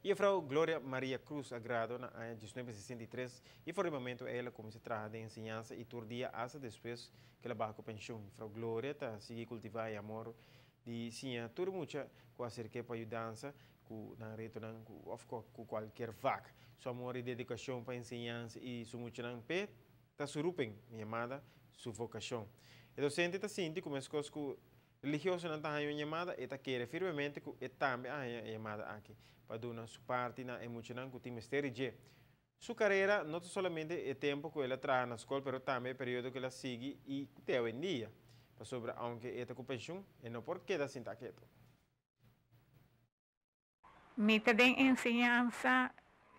E a Frau Gloria Maria Cruz Agrado, na ano 1963, e foi o momento ela começou a trabalhar de ensinança e todo dia, até depois que ela barra com pensão. Frau Gloria está seguindo cultivar o amor de sim, tudo muito com acerca para ajudança, com na reto com qualquer vaca. Sua amor e dedicação para ensinança e su muito não pé, está surupem, minha amada, sua vocação. E docente está sentindo como as coisas religioso não está em chamada e está querendo firmemente que também a chamada aqui para dar sua parte na emocional que o time esteja. Sua carreira não somente é tempo que ela trabalha na escola, mas também é o período que ela segue e até hoje em dia. Para sobre, aunque esta com pensão, e não por que da sinta quieto. Mita de ensinança,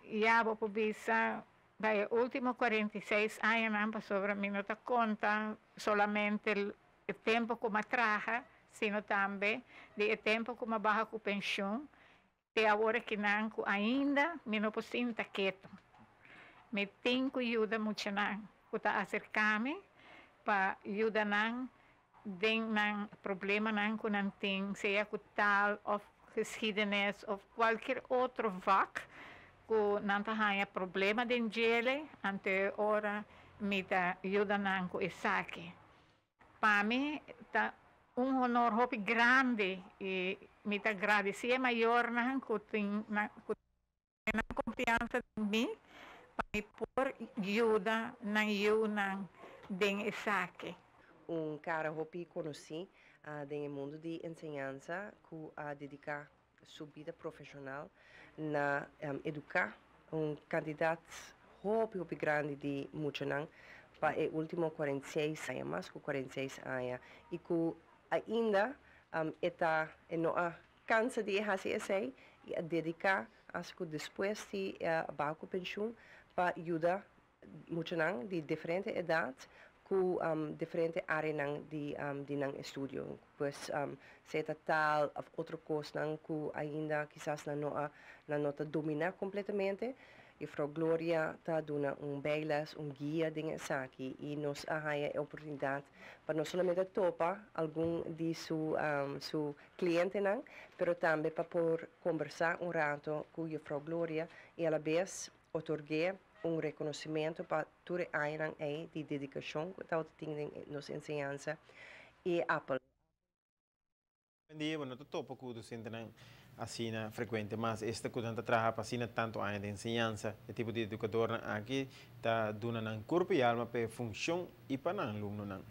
já vou publicar, daí último 46 anos, para sobre mim não conta solamente o tempo como trabalha, sino também o tempo como barra com pensão, até agora que não ainda, me não posso sentar quieto. Me tenho que ajudar muito não, para acercar-me, para ajudar não, den não problema não que não tem, seja com tal ou geschiedenis of qualquer outro vak que não tenha problema dentro ante ora me da ajuda não com isso aqui. Para mim tá honor muito grande e me da agradecer maior não que tem confiança em mim para por ajuda não eu não den isso aqui. Cara hopi conheci no mundo de ensinança que dedicar sua vida profissional na educar candidato hopi grande de Muchanang para o último 46 anos, mais que 46 anos, e que ainda está não cansa de fazer isso e dedicar acho que depois de barco pensão para ajudar Muchanang de diferentes idades com diferentes áreas de estudo. Pois se tal outra coisa que ainda quizás não domina completamente, e Frau Gloria está dando belas, guia de aqui e nos dá a oportunidade para não somente topar algum de seu cliente, mas também para poder conversar rato com a Frau Gloria e ela vez otorgar reconhecimento para toda a área de dedicação que está tendo nos ensinança e Apple. Bom dia, bueno, todo pouco do centro assim frequente, mas esta coisa está trabalhando assim tanto área de ensinança, o tipo de educador aqui está dando um corpo e alma para função e para não aluno não.